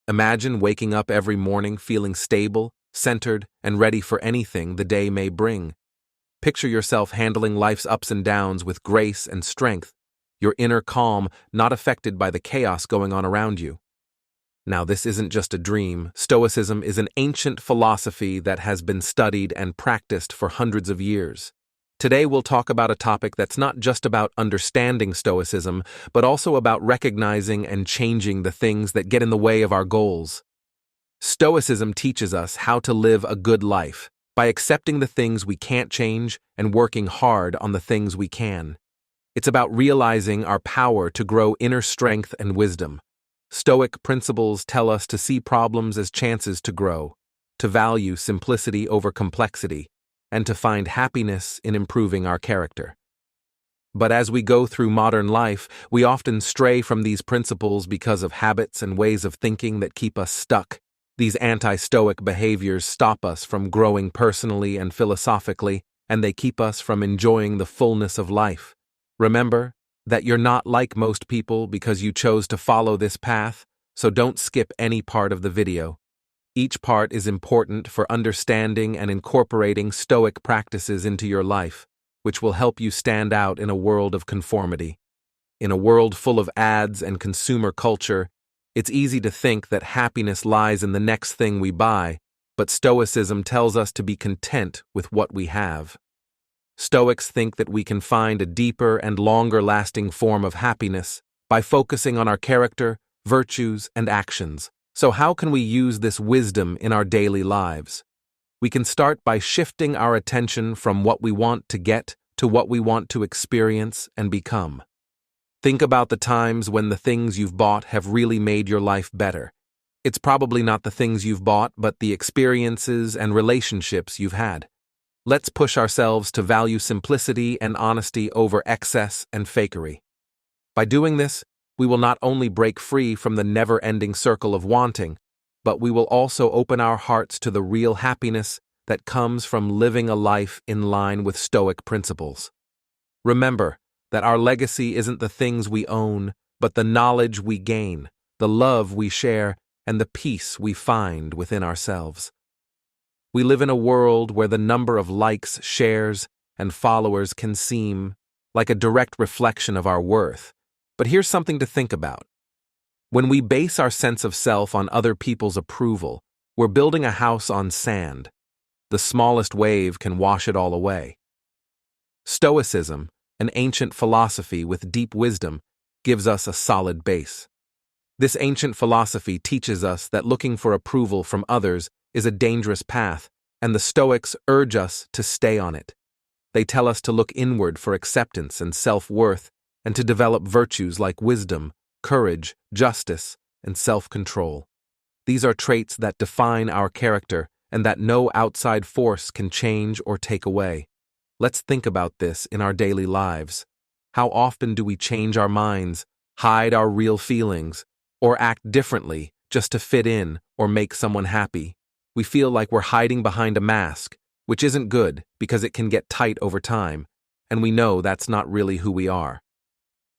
Imagine waking up every morning feeling stable, centered, and ready for anything the day may bring. Picture yourself handling life's ups and downs with grace and strength, your inner calm not affected by the chaos going on around you. Now, this isn't just a dream. Stoicism is an ancient philosophy that has been studied and practiced for hundreds of years. Today, we'll talk about a topic that's not just about understanding Stoicism, but also about recognizing and changing the things that get in the way of our goals. Stoicism teaches us how to live a good life by accepting the things we can't change and working hard on the things we can. It's about realizing our power to grow inner strength and wisdom. Stoic principles tell us to see problems as chances to grow, to value simplicity over complexity, and to find happiness in improving our character. But as we go through modern life, we often stray from these principles because of habits and ways of thinking that keep us stuck. These anti-Stoic behaviors stop us from growing personally and philosophically, and they keep us from enjoying the fullness of life. Remember that you're not like most people because you chose to follow this path, so don't skip any part of the video. Each part is important for understanding and incorporating Stoic practices into your life, which will help you stand out in a world of conformity. In a world full of ads and consumer culture, it's easy to think that happiness lies in the next thing we buy, but Stoicism tells us to be content with what we have. Stoics think that we can find a deeper and longer-lasting form of happiness by focusing on our character, virtues, and actions. So how can we use this wisdom in our daily lives? We can start by shifting our attention from what we want to get to what we want to experience and become. Think about the times when the things you've bought have really made your life better. It's probably not the things you've bought, but the experiences and relationships you've had. Let's push ourselves to value simplicity and honesty over excess and fakery. By doing this, we will not only break free from the never-ending circle of wanting, but we will also open our hearts to the real happiness that comes from living a life in line with Stoic principles. Remember that our legacy isn't the things we own, but the knowledge we gain, the love we share, and the peace we find within ourselves. We live in a world where the number of likes, shares, and followers can seem like a direct reflection of our worth. But here's something to think about. When we base our sense of self on other people's approval, we're building a house on sand. The smallest wave can wash it all away. Stoicism, an ancient philosophy with deep wisdom, gives us a solid base. This ancient philosophy teaches us that looking for approval from others is a dangerous path, and the Stoics urge us to stay on it. They tell us to look inward for acceptance and self-worth, and to develop virtues like wisdom, courage, justice, and self-control. These are traits that define our character and that no outside force can change or take away. Let's think about this in our daily lives. How often do we change our minds, hide our real feelings, or act differently just to fit in or make someone happy? We feel like we're hiding behind a mask, which isn't good because it can get tight over time, and we know that's not really who we are.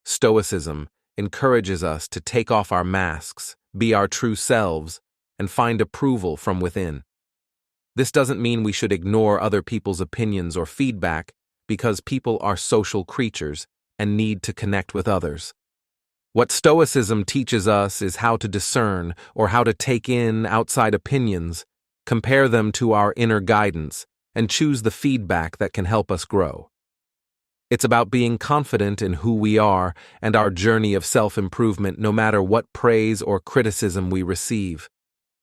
Stoicism encourages us to take off our masks, be our true selves, and find approval from within. This doesn't mean we should ignore other people's opinions or feedback, because people are social creatures and need to connect with others. What Stoicism teaches us is how to discern or how to take in outside opinions, compare them to our inner guidance, and choose the feedback that can help us grow. It's about being confident in who we are and our journey of self-improvement no matter what praise or criticism we receive.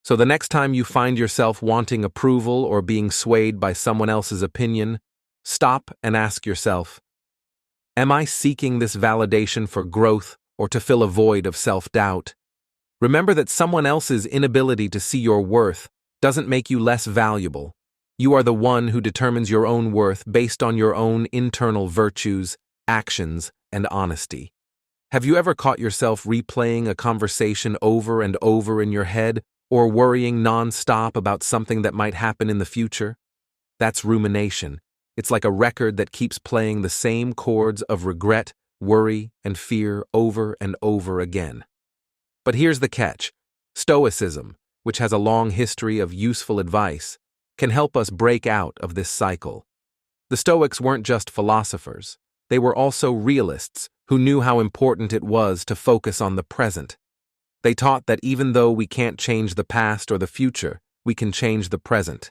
So the next time you find yourself wanting approval or being swayed by someone else's opinion, stop and ask yourself, am I seeking this validation for growth or to fill a void of self-doubt? Remember that someone else's inability to see your worth doesn't make you less valuable. You are the one who determines your own worth based on your own internal virtues, actions, and honesty. Have you ever caught yourself replaying a conversation over and over in your head, or worrying non-stop about something that might happen in the future? That's rumination. It's like a record that keeps playing the same chords of regret, worry, and fear over and over again. But here's the catch. Stoicism, which has a long history of useful advice, can help us break out of this cycle. The Stoics weren't just philosophers, they were also realists who knew how important it was to focus on the present. They taught that even though we can't change the past or the future, we can change the present.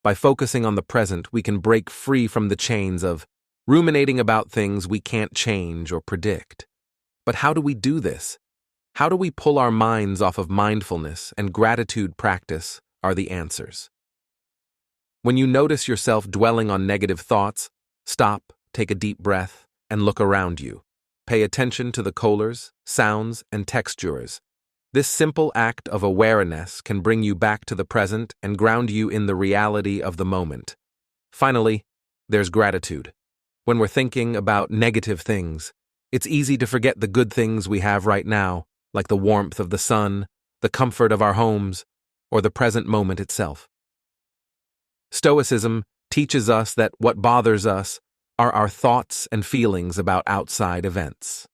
By focusing on the present, we can break free from the chains of ruminating about things we can't change or predict. But how do we do this? How do we pull our minds off of mindfulness and gratitude practice are the answers. When you notice yourself dwelling on negative thoughts, stop, take a deep breath, and look around you. Pay attention to the colors, sounds, and textures. This simple act of awareness can bring you back to the present and ground you in the reality of the moment. Finally, there's gratitude. When we're thinking about negative things, it's easy to forget the good things we have right now, like the warmth of the sun, the comfort of our homes, or the present moment itself. Stoicism teaches us that what bothers us are our thoughts and feelings about outside events.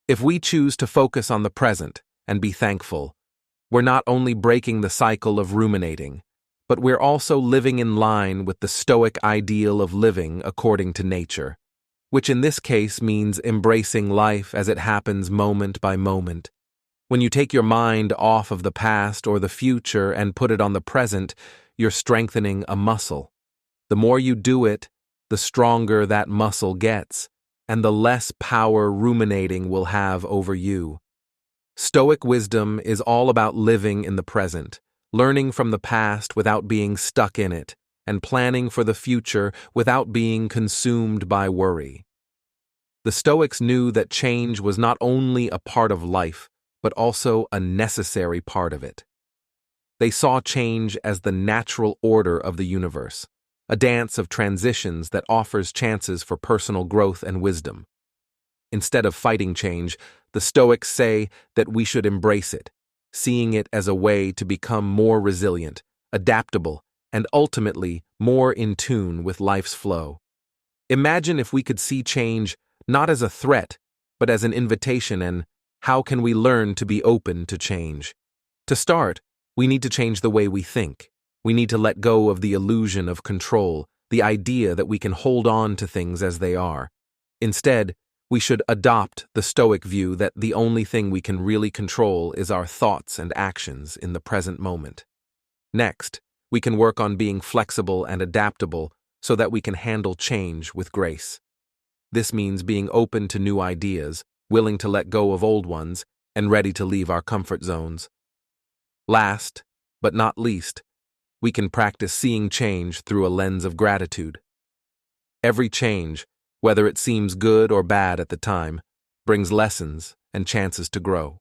If we choose to focus on the present and be thankful, we're not only breaking the cycle of ruminating, but we're also living in line with the Stoic ideal of living according to nature, which in this case means embracing life as it happens moment by moment. When you take your mind off of the past or the future and put it on the present, you're strengthening a muscle. The more you do it, the stronger that muscle gets, and the less power ruminating will have over you. Stoic wisdom is all about living in the present, learning from the past without being stuck in it, and planning for the future without being consumed by worry. The Stoics knew that change was not only a part of life, but also a necessary part of it. They saw change as the natural order of the universe, a dance of transitions that offers chances for personal growth and wisdom. Instead of fighting change, the Stoics say that we should embrace it, seeing it as a way to become more resilient, adaptable, and ultimately more in tune with life's flow. Imagine if we could see change not as a threat, but as an invitation, and how can we learn to be open to change? To start, we need to change the way we think. We need to let go of the illusion of control, the idea that we can hold on to things as they are. Instead, we should adopt the Stoic view that the only thing we can really control is our thoughts and actions in the present moment. Next, we can work on being flexible and adaptable so that we can handle change with grace. This means being open to new ideas, willing to let go of old ones, and ready to leave our comfort zones. Last, but not least, we can practice seeing change through a lens of gratitude. Every change, whether it seems good or bad at the time, brings lessons and chances to grow.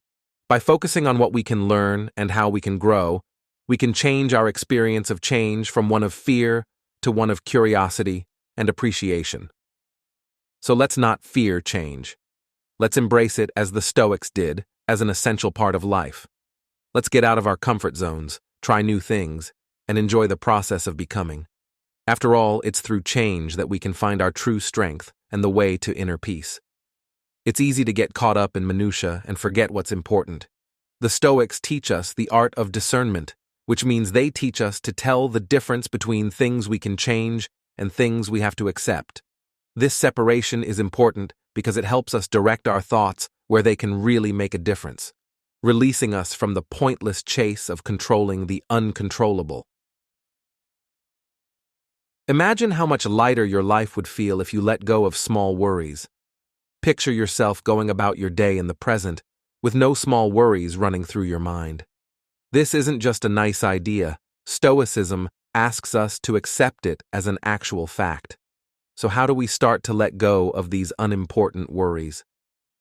By focusing on what we can learn and how we can grow, we can change our experience of change from one of fear to one of curiosity and appreciation. So let's not fear change. Let's embrace it as the Stoics did, as an essential part of life. Let's get out of our comfort zones, try new things, and enjoy the process of becoming. After all, it's through change that we can find our true strength and the way to inner peace. It's easy to get caught up in minutia and forget what's important. The Stoics teach us the art of discernment, which means they teach us to tell the difference between things we can change and things we have to accept. This separation is important because it helps us direct our thoughts where they can really make a difference, releasing us from the pointless chase of controlling the uncontrollable. Imagine how much lighter your life would feel if you let go of small worries. Picture yourself going about your day in the present, with no small worries running through your mind. This isn't just a nice idea. Stoicism asks us to accept it as an actual fact. So how do we start to let go of these unimportant worries?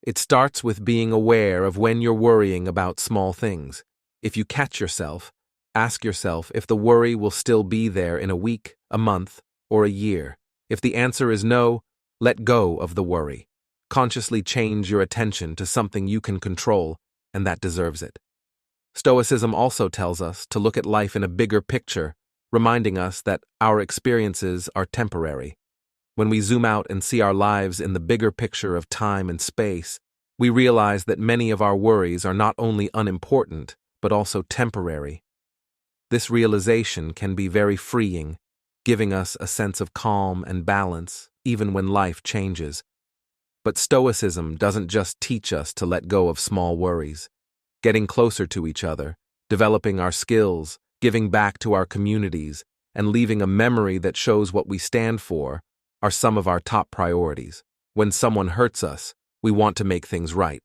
It starts with being aware of when you're worrying about small things. If you catch yourself, ask yourself if the worry will still be there in a week, a month, or a year. If the answer is no, let go of the worry. Consciously change your attention to something you can control, and that deserves it. Stoicism also tells us to look at life in a bigger picture, reminding us that our experiences are temporary. When we zoom out and see our lives in the bigger picture of time and space, we realize that many of our worries are not only unimportant, but also temporary. This realization can be very freeing, giving us a sense of calm and balance, even when life changes. But Stoicism doesn't just teach us to let go of small worries. Getting closer to each other, developing our skills, giving back to our communities, and leaving a memory that shows what we stand for are some of our top priorities. When someone hurts us, we want to make things right.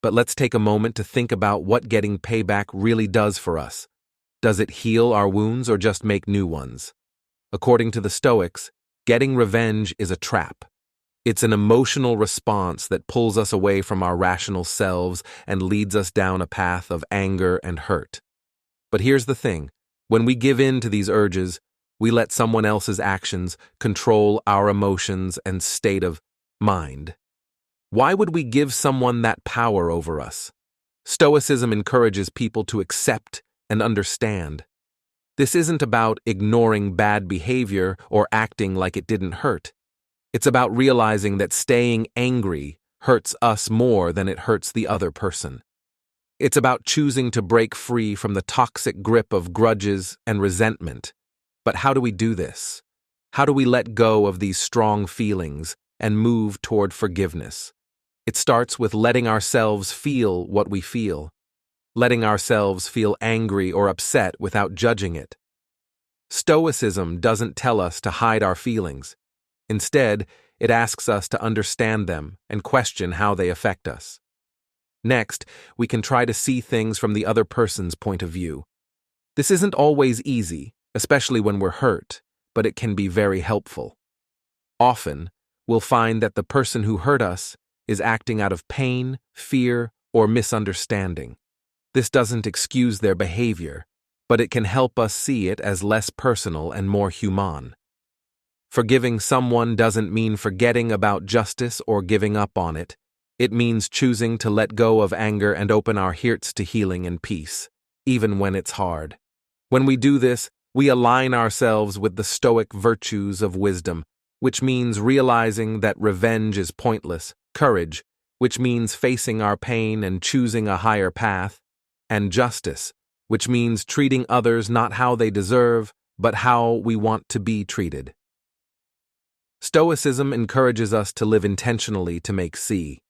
But let's take a moment to think about what getting payback really does for us. Does it heal our wounds or just make new ones? According to the Stoics, getting revenge is a trap. It's an emotional response that pulls us away from our rational selves and leads us down a path of anger and hurt. But here's the thing. When we give in to these urges, we let someone else's actions control our emotions and state of mind. Why would we give someone that power over us? Stoicism encourages people to accept and understand. This isn't about ignoring bad behavior or acting like it didn't hurt. It's about realizing that staying angry hurts us more than it hurts the other person. It's about choosing to break free from the toxic grip of grudges and resentment. But how do we do this? How do we let go of these strong feelings and move toward forgiveness? It starts with letting ourselves feel what we feel, letting ourselves feel angry or upset without judging it. Stoicism doesn't tell us to hide our feelings. Instead, it asks us to understand them and question how they affect us. Next, we can try to see things from the other person's point of view. This isn't always easy, especially when we're hurt, but it can be very helpful. Often, we'll find that the person who hurt us is acting out of pain, fear, or misunderstanding. This doesn't excuse their behavior, but it can help us see it as less personal and more human. Forgiving someone doesn't mean forgetting about justice or giving up on it. It means choosing to let go of anger and open our hearts to healing and peace, even when it's hard. When we do this, we align ourselves with the Stoic virtues of wisdom, which means realizing that revenge is pointless, courage, which means facing our pain and choosing a higher path, and justice, which means treating others not how they deserve, but how we want to be treated. Stoicism encourages us to live intentionally to make see.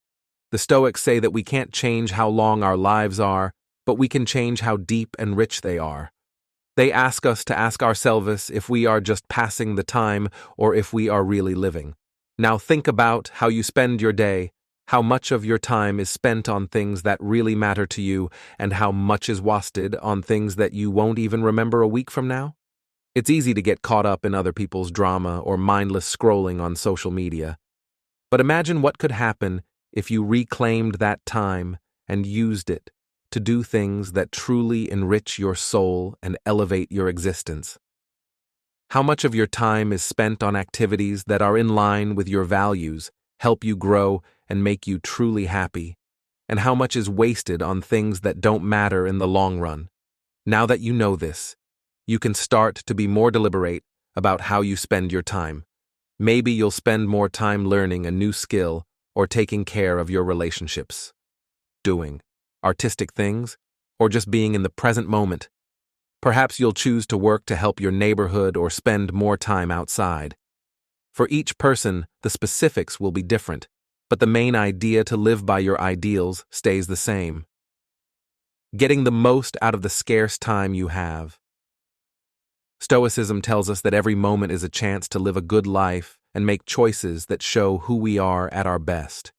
The Stoics say that we can't change how long our lives are, but we can change how deep and rich they are. They ask us to ask ourselves if we are just passing the time or if we are really living. Now think about how you spend your day, how much of your time is spent on things that really matter to you, and how much is wasted on things that you won't even remember a week from now? It's easy to get caught up in other people's drama or mindless scrolling on social media. But imagine what could happen if you reclaimed that time and used it to do things that truly enrich your soul and elevate your existence. How much of your time is spent on activities that are in line with your values, help you grow, and make you truly happy? And how much is wasted on things that don't matter in the long run? Now that you know this, you can start to be more deliberate about how you spend your time. Maybe you'll spend more time learning a new skill or taking care of your relationships, doing artistic things, or just being in the present moment. Perhaps you'll choose to work to help your neighborhood or spend more time outside. For each person, the specifics will be different, but the main idea to live by your ideals stays the same. Getting the most out of the scarce time you have. Stoicism tells us that every moment is a chance to live a good life and make choices that show who we are at our best.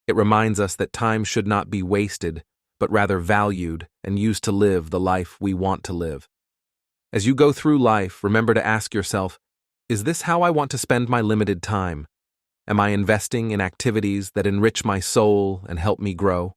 It reminds us that time should not be wasted, but rather valued and used to live the life we want to live. As you go through life, remember to ask yourself, is this how I want to spend my limited time? Am I investing in activities that enrich my soul and help me grow?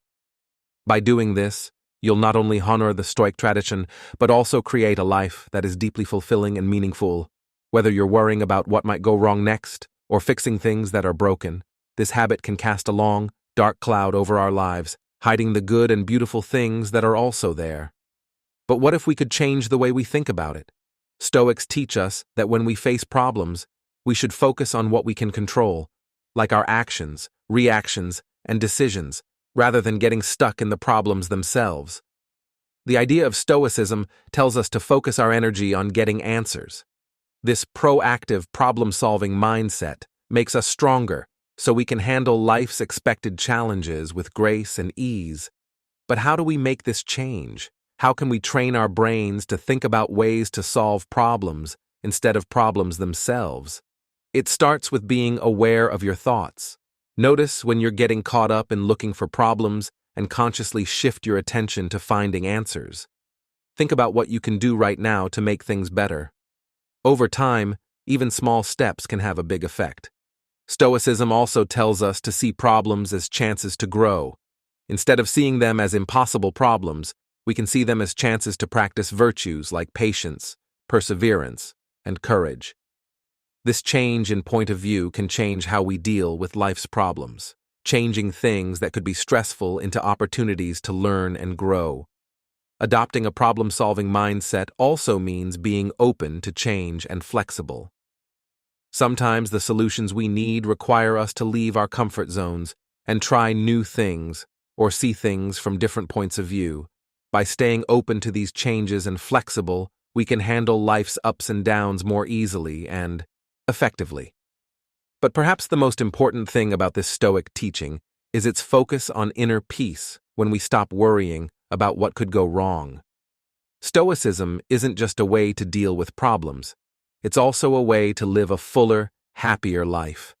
By doing this, you'll not only honor the Stoic tradition, but also create a life that is deeply fulfilling and meaningful. Whether you're worrying about what might go wrong next or fixing things that are broken, this habit can cast a long, dark cloud over our lives, hiding the good and beautiful things that are also there. But what if we could change the way we think about it? Stoics teach us that when we face problems, we should focus on what we can control, like our actions, reactions, and decisions, rather than getting stuck in the problems themselves. The idea of Stoicism tells us to focus our energy on getting answers. This proactive, problem-solving mindset makes us stronger, so we can handle life's expected challenges with grace and ease. But how do we make this change? How can we train our brains to think about ways to solve problems instead of problems themselves? It starts with being aware of your thoughts. Notice when you're getting caught up in looking for problems and consciously shift your attention to finding answers. Think about what you can do right now to make things better. Over time, even small steps can have a big effect. Stoicism also tells us to see problems as chances to grow. Instead of seeing them as impossible problems, we can see them as chances to practice virtues like patience, perseverance, and courage. This change in point of view can change how we deal with life's problems, changing things that could be stressful into opportunities to learn and grow. Adopting a problem-solving mindset also means being open to change and flexible. Sometimes the solutions we need require us to leave our comfort zones and try new things or see things from different points of view. By staying open to these changes and flexible, we can handle life's ups and downs more easily and effectively. But perhaps the most important thing about this Stoic teaching is its focus on inner peace when we stop worrying about what could go wrong. Stoicism isn't just a way to deal with problems, it's also a way to live a fuller, happier life.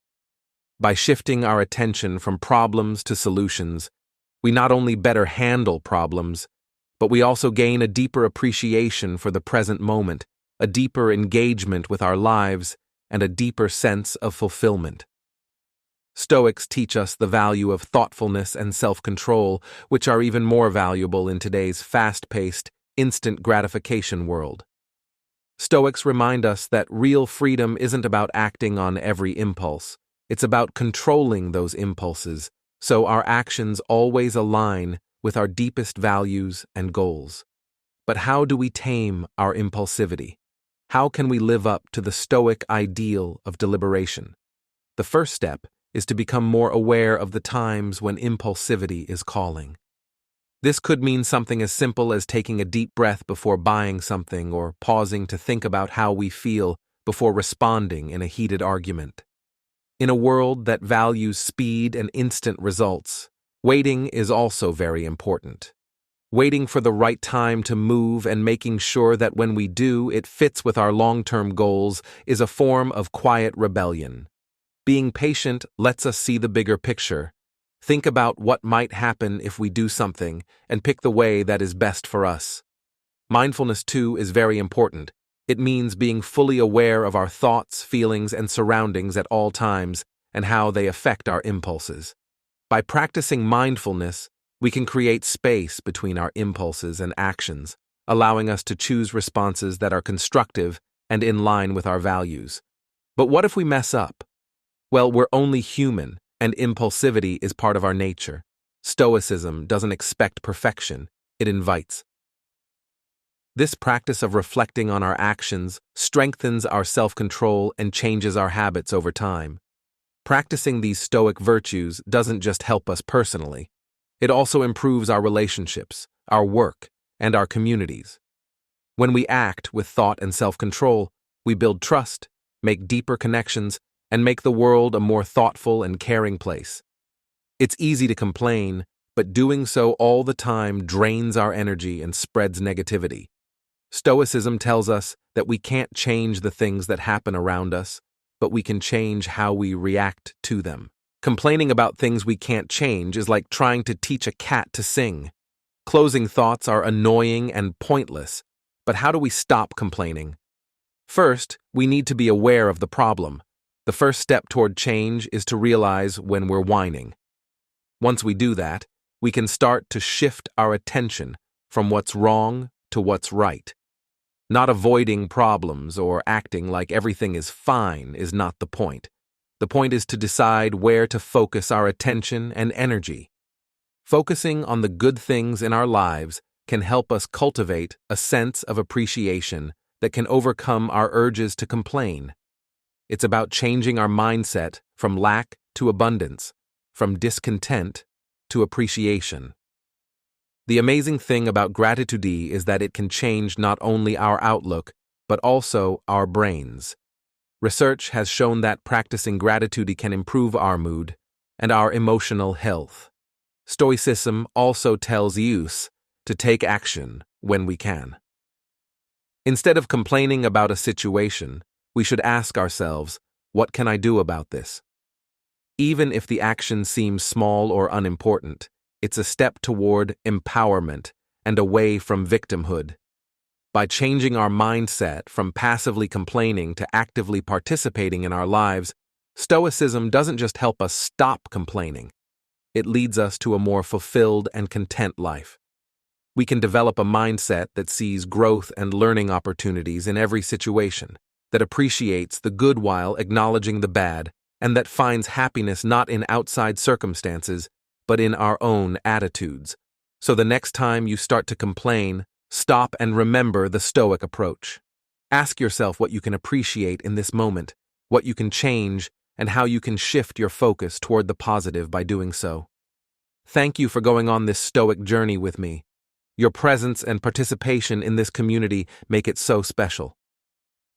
By shifting our attention from problems to solutions, we not only better handle problems, but we also gain a deeper appreciation for the present moment, a deeper engagement with our lives, and a deeper sense of fulfillment. Stoics teach us the value of thoughtfulness and self-control, which are even more valuable in today's fast-paced, instant gratification world. Stoics remind us that real freedom isn't about acting on every impulse. It's about controlling those impulses, so our actions always align with our deepest values and goals. But how do we tame our impulsivity? How can we live up to the Stoic ideal of deliberation? The first step is to become more aware of the times when impulsivity is calling. This could mean something as simple as taking a deep breath before buying something or pausing to think about how we feel before responding in a heated argument. In a world that values speed and instant results, waiting is also very important. Waiting for the right time to move and making sure that when we do, it fits with our long-term goals is a form of quiet rebellion. Being patient lets us see the bigger picture. Think about what might happen if we do something and pick the way that is best for us. Mindfulness, too, is very important. It means being fully aware of our thoughts, feelings, and surroundings at all times and how they affect our impulses. By practicing mindfulness, we can create space between our impulses and actions, allowing us to choose responses that are constructive and in line with our values. But what if we mess up? Well, we're only human, and impulsivity is part of our nature. Stoicism doesn't expect perfection, it invites. This practice of reflecting on our actions strengthens our self-control and changes our habits over time. Practicing these Stoic virtues doesn't just help us personally, it also improves our relationships, our work, and our communities. When we act with thought and self-control, we build trust, make deeper connections, and make the world a more thoughtful and caring place. It's easy to complain, but doing so all the time drains our energy and spreads negativity. Stoicism tells us that we can't change the things that happen around us, but we can change how we react to them. Complaining about things we can't change is like trying to teach a cat to sing. Closing thoughts are annoying and pointless, but how do we stop complaining? First, we need to be aware of the problem. The first step toward change is to realize when we're whining. Once we do that, we can start to shift our attention from what's wrong to what's right. Not avoiding problems or acting like everything is fine is not the point. The point is to decide where to focus our attention and energy. Focusing on the good things in our lives can help us cultivate a sense of appreciation that can overcome our urges to complain. It's about changing our mindset from lack to abundance, from discontent to appreciation. The amazing thing about gratitude is that it can change not only our outlook, but also our brains. Research has shown that practicing gratitude can improve our mood and our emotional health. Stoicism also tells us to take action when we can. Instead of complaining about a situation, we should ask ourselves, what can I do about this? Even if the action seems small or unimportant, it's a step toward empowerment and away from victimhood. By changing our mindset from passively complaining to actively participating in our lives, Stoicism doesn't just help us stop complaining, it leads us to a more fulfilled and content life. We can develop a mindset that sees growth and learning opportunities in every situation, that appreciates the good while acknowledging the bad, and that finds happiness not in outside circumstances, but in our own attitudes. So the next time you start to complain, stop and remember the Stoic approach. Ask yourself what you can appreciate in this moment, what you can change, and how you can shift your focus toward the positive by doing so. Thank you for going on this Stoic journey with me. Your presence and participation in this community make it so special.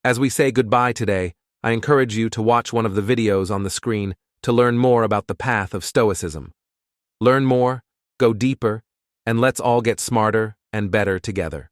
As we say goodbye today, I encourage you to watch one of the videos on the screen to learn more about the path of Stoicism. Learn more, go deeper, and let's all get smarter and better together.